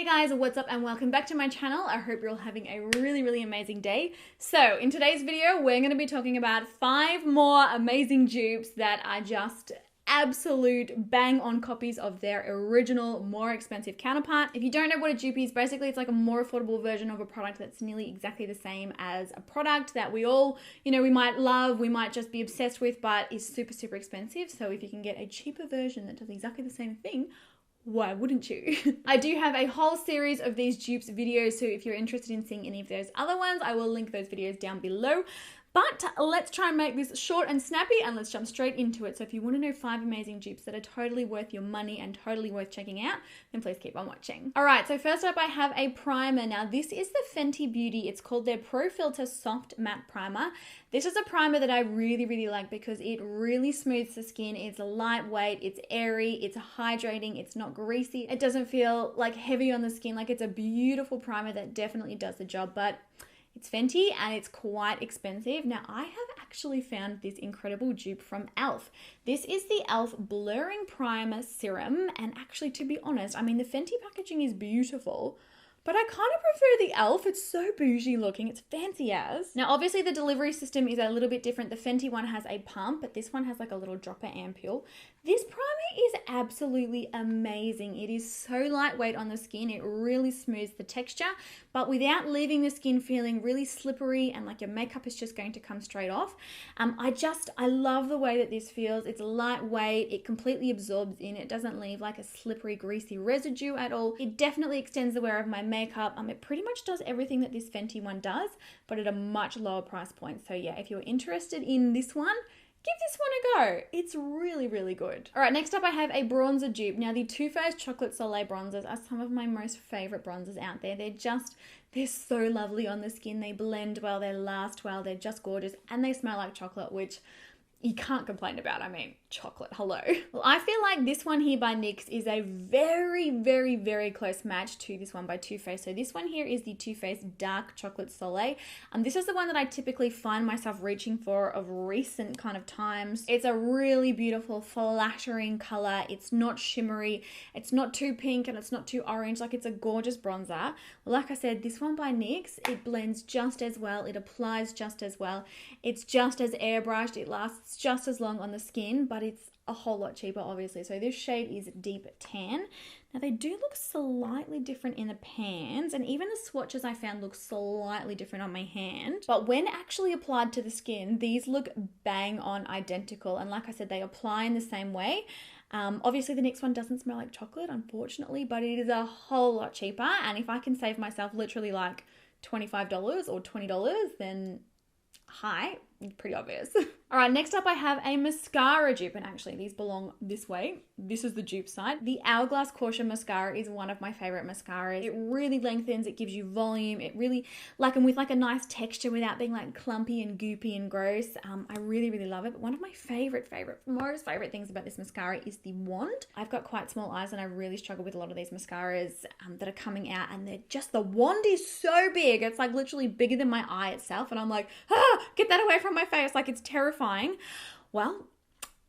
guys, what's up and welcome back to my channel. I hope you're all having a really amazing day. So in today's video, we're going to be talking about 5 more amazing dupes that are just absolute bang on copies of their original, more expensive counterpart. If you don't know what a dupe is, basically it's like a more affordable version of a product that's nearly exactly the same as a product that we all, we might love, we might just be obsessed with, but is super expensive. So if you can get a cheaper version that does exactly the same thing, why wouldn't you? I do have a whole series of these dupes videos, so if you're interested in seeing any of those other ones, I will link those videos down below. But let's try and make this short and snappy and let's jump straight into it. So if you want to know 5 amazing dupes that are totally worth your money and totally worth checking out, then please keep on watching. All right, so first up I have a primer. Now this is the Fenty Beauty. It's called their Pro Filter Soft Matte Primer. This is a primer that I really like because it really smooths the skin. It's lightweight, it's airy, it's hydrating, it's not greasy. It doesn't feel like heavy on the skin. Like, it's a beautiful primer that definitely does the job, but it's Fenty and it's quite expensive. Now, I have actually found this incredible dupe from e.l.f. This is the e.l.f. Blurring Primer Serum, and actually, to be honest, I mean, the Fenty packaging is beautiful, but I kind of prefer the e.l.f. It's so bougie looking. It's fancy as. Now, obviously, the delivery system is a little bit different. The Fenty one has a pump, but this one has like a little dropper ampule. This primer is absolutely amazing. It is so lightweight on the skin. It really smooths the texture, but without leaving the skin feeling really slippery and like your makeup is just going to come straight off. I love the way that this feels. It's lightweight. It completely absorbs in. It doesn't leave like a slippery, greasy residue at all. It definitely extends the wear of my makeup. It pretty much does everything that this Fenty one does, but at a much lower price point. So yeah, if you're interested in this one, give this one a go. It's really good. All right, next up I have a bronzer dupe. Now, the Too Faced Chocolate Soleil bronzers are some of my most favorite bronzers out there. They're so lovely on the skin. They blend well, they last well, they're just gorgeous, and they smell like chocolate, which you can't complain about. I mean, chocolate, hello. Well, I feel like this one here by NYX is a very close match to this one by Too Faced. So this one here is the Too Faced Dark Chocolate Soleil. This is the one that I typically find myself reaching for of recent kind of times. It's a really beautiful, flattering color. It's not shimmery. It's not too pink and it's not too orange. Like, it's a gorgeous bronzer. Like I said, this one by NYX, it blends just as well. It applies just as well. It's just as airbrushed. It lasts just as long on the skin, but it's a whole lot cheaper, obviously. So this shade is Deep Tan. Now, they do look slightly different in the pans, and even the swatches I found look slightly different on my hand. But when actually applied to the skin, these look bang on identical. And like I said, they apply in the same way. Obviously, the next one doesn't smell like chocolate, unfortunately, but it is a whole lot cheaper. And if I can save myself literally like $25 or $20, then hi, pretty obvious. All right, next up I have a mascara dupe, and actually these belong this way. This is the dupe side. The Hourglass Quotient mascara is one of my favorite mascaras. It really lengthens, it gives you volume, it really, and with like a nice texture without being like clumpy and goopy and gross. I really love it. But one of my most favorite things about this mascara is the wand. I've got quite small eyes and I really struggle with a lot of these mascaras that are coming out, and the wand is so big. It's like literally bigger than my eye itself, and I'm like, get that away from my face. Like, it's terrifying. Well,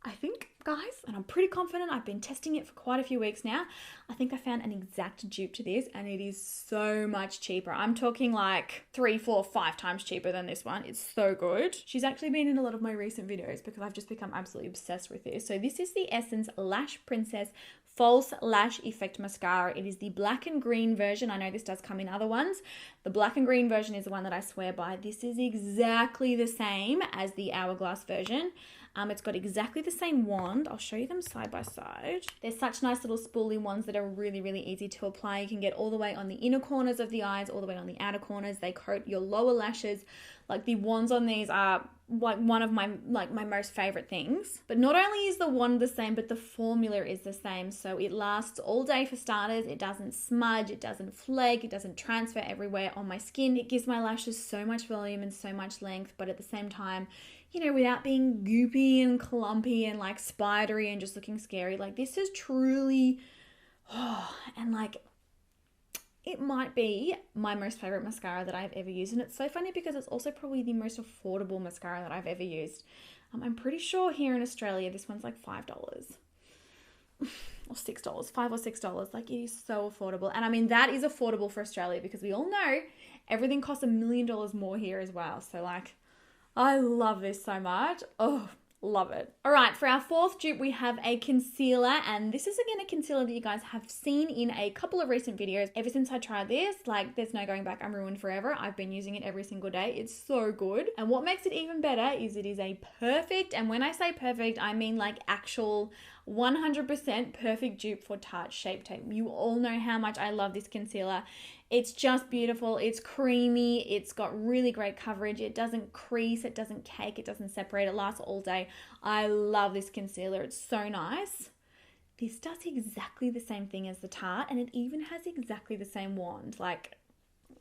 I think, guys, and I'm pretty confident, I've been testing it for quite a few weeks now, I think I found an exact dupe to this, and it is so much cheaper. I'm talking like 3, 4, 5 times cheaper than this one. It's so good. She's actually been in a lot of my recent videos because I've just become absolutely obsessed with this. So this is the Essence Lash Princess False Lash Effect Mascara. It is the black and green version. I know this does come in other ones. The black and green version is the one that I swear by. This is exactly the same as the Hourglass version. It's got exactly the same wand. I'll show you them side by side. They're such nice little spoolie wands that are really easy to apply. You can get all the way on the inner corners of the eyes, all the way on the outer corners. They coat your lower lashes. Like, the wands on these are like one of my most favorite things. But not only is the wand the same, but the formula is the same. So it lasts all day for starters. It doesn't smudge, it doesn't flake, it doesn't transfer everywhere on my skin. It gives my lashes so much volume and so much length, but at the same time, without being goopy and clumpy and like spidery and just looking scary. Like, this is truly, and like, it might be my most favorite mascara that I've ever used. And it's so funny because it's also probably the most affordable mascara that I've ever used. I'm pretty sure here in Australia, this one's like $5. or $6, $5 or $6. Like, it is so affordable. And I mean, that is affordable for Australia because we all know everything costs $1 million more here as well. So like, I love this so much. Oh, love it. All right, for our fourth dupe, we have a concealer, and this is again a concealer that you guys have seen in a couple of recent videos. Ever since I tried this, like, there's no going back. I'm ruined forever. I've been using it every single day. It's so good. And what makes it even better is it is a perfect, and when I say perfect, I mean like actual 100% perfect dupe for Tarte Shape Tape. You all know how much I love this concealer. It's just beautiful. It's creamy. It's got really great coverage. It doesn't crease. It doesn't cake. It doesn't separate. It lasts all day. I love this concealer. It's so nice. This does exactly the same thing as the Tarte, and it even has exactly the same wand. Like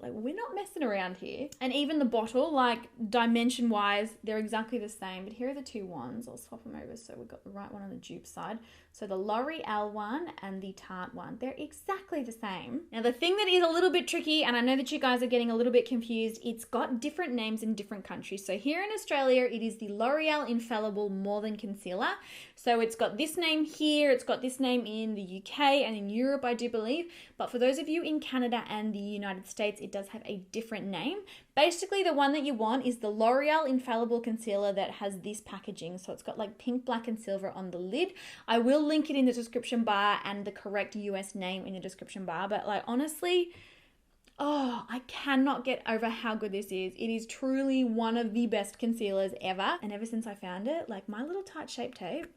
we're not messing around here. And even the bottle, like dimension wise, they're exactly the same. But here are the two wands. I'll swap them over so we've got the right one on the dupe side. So the L'Oreal one and the Tarte one, they're exactly the same. Now the thing that is a little bit tricky, and I know that you guys are getting a little bit confused, it's got different names in different countries. So here in Australia, it is the L'Oreal Infallible More Than Concealer. So it's got this name here, it's got this name in the UK and in Europe, I do believe. But for those of you in Canada and the United States, it does have a different name. Basically, the one that you want is the L'Oreal Infallible Concealer that has this packaging. So it's got like pink, black, and silver on the lid. I will link it in the description bar and the correct US name in the description bar. But like, honestly, oh, I cannot get over how good this is. It is truly one of the best concealers ever. And ever since I found it, like my little Tarte Shape Tape,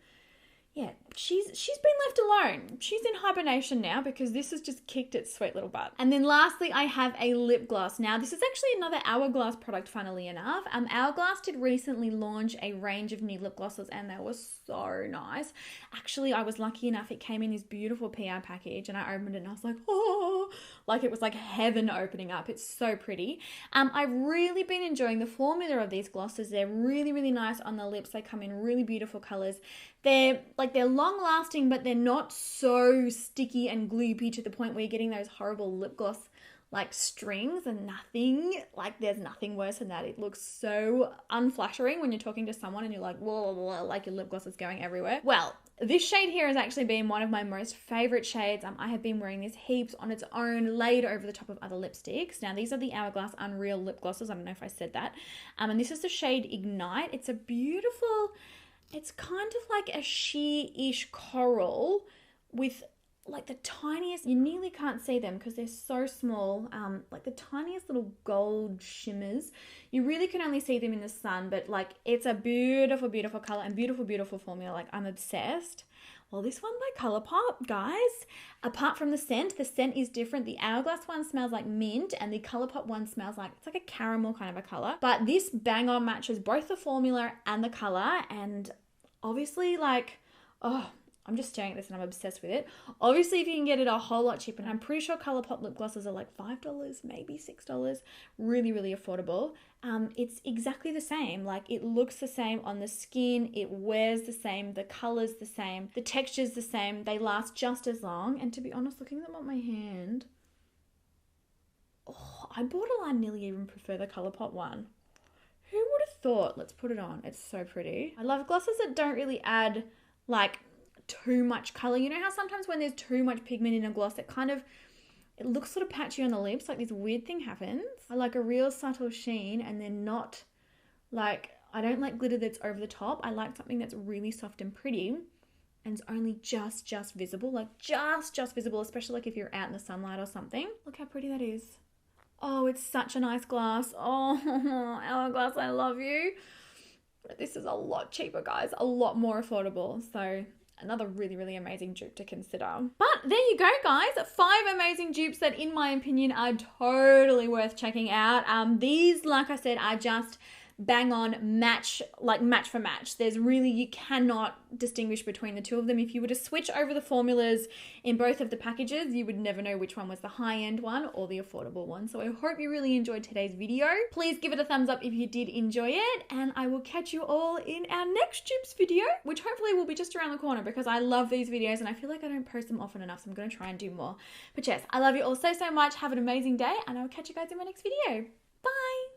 yeah, she's been left alone. She's in hibernation now because this has just kicked its sweet little butt. And then lastly, I have a lip gloss. Now, this is actually another Hourglass product, funnily enough. Hourglass did recently launch a range of new lip glosses, and they were so nice. Actually, I was lucky enough, it came in this beautiful PR package, and I opened it and I was like, oh, like it was like heaven opening up. It's so pretty. I've really been enjoying the formula of these glosses. They're really, really nice on the lips. They come in really beautiful colors. They're long lasting, but they're not so sticky and gloopy to the point where you're getting those horrible lip gloss like strings and nothing. Like there's nothing worse than that. It looks so unflattering when you're talking to someone and you're like, whoa, blah, blah, like your lip gloss is going everywhere. Well, this shade here has actually been one of my most favorite shades. I have been wearing this heaps on its own, laid over the top of other lipsticks. Now, these are the Hourglass Unreal lip glosses. I don't know if I said that. And this is the shade Ignite. It's a beautiful, it's kind of like a sheer-ish coral with like the tiniest, you nearly can't see them because they're so small, like the tiniest little gold shimmers. You really can only see them in the sun, but like it's a beautiful, beautiful color and beautiful, beautiful formula. Like I'm obsessed. Well, this one by ColourPop, guys, apart from the scent is different. The Hourglass one smells like mint and the ColourPop one smells like, it's like a caramel kind of a color. But this bang on matches both the formula and the color, and obviously like, oh, I'm just staring at this and I'm obsessed with it. Obviously, if you can get it a whole lot cheaper, and I'm pretty sure ColourPop lip glosses are like $5, maybe $6. Really, really affordable. It's exactly the same. Like it looks the same on the skin. It wears the same. The color's the same. The texture's the same. They last just as long. And to be honest, looking at them on my hand, oh, I borderline nearly even prefer the ColourPop one. Who would have thought? Let's put it on. It's so pretty. I love glosses that don't really add like too much color. You know how sometimes when there's too much pigment in a gloss, it looks sort of patchy on the lips, like this weird thing happens. I like a real subtle sheen, and then not like, I don't like glitter that's over the top. I like something that's really soft and pretty and it's only just visible, like just visible, especially like if you're out in the sunlight or something. Look how pretty that is. Oh, it's such a nice glass. Oh, Hourglass, I love you. But this is a lot cheaper, guys, a lot more affordable. So another really, really amazing dupe to consider. But there you go, guys. 5 amazing dupes that, in my opinion, are totally worth checking out. These, like I said, are just bang on match for match. There's really, you cannot distinguish between the two of them. If you were to switch over the formulas in both of the packages, you would never know which one was the high-end one or the affordable one. So I hope you really enjoyed today's video. Please give it a thumbs up if you did enjoy it, and I will catch you all in our next dupes video, which hopefully will be just around the corner because I love these videos and I feel like I don't post them often enough, so I'm going to try and do more. But yes, I love you all so much. Have an amazing day, and I will catch you guys in my next video. Bye!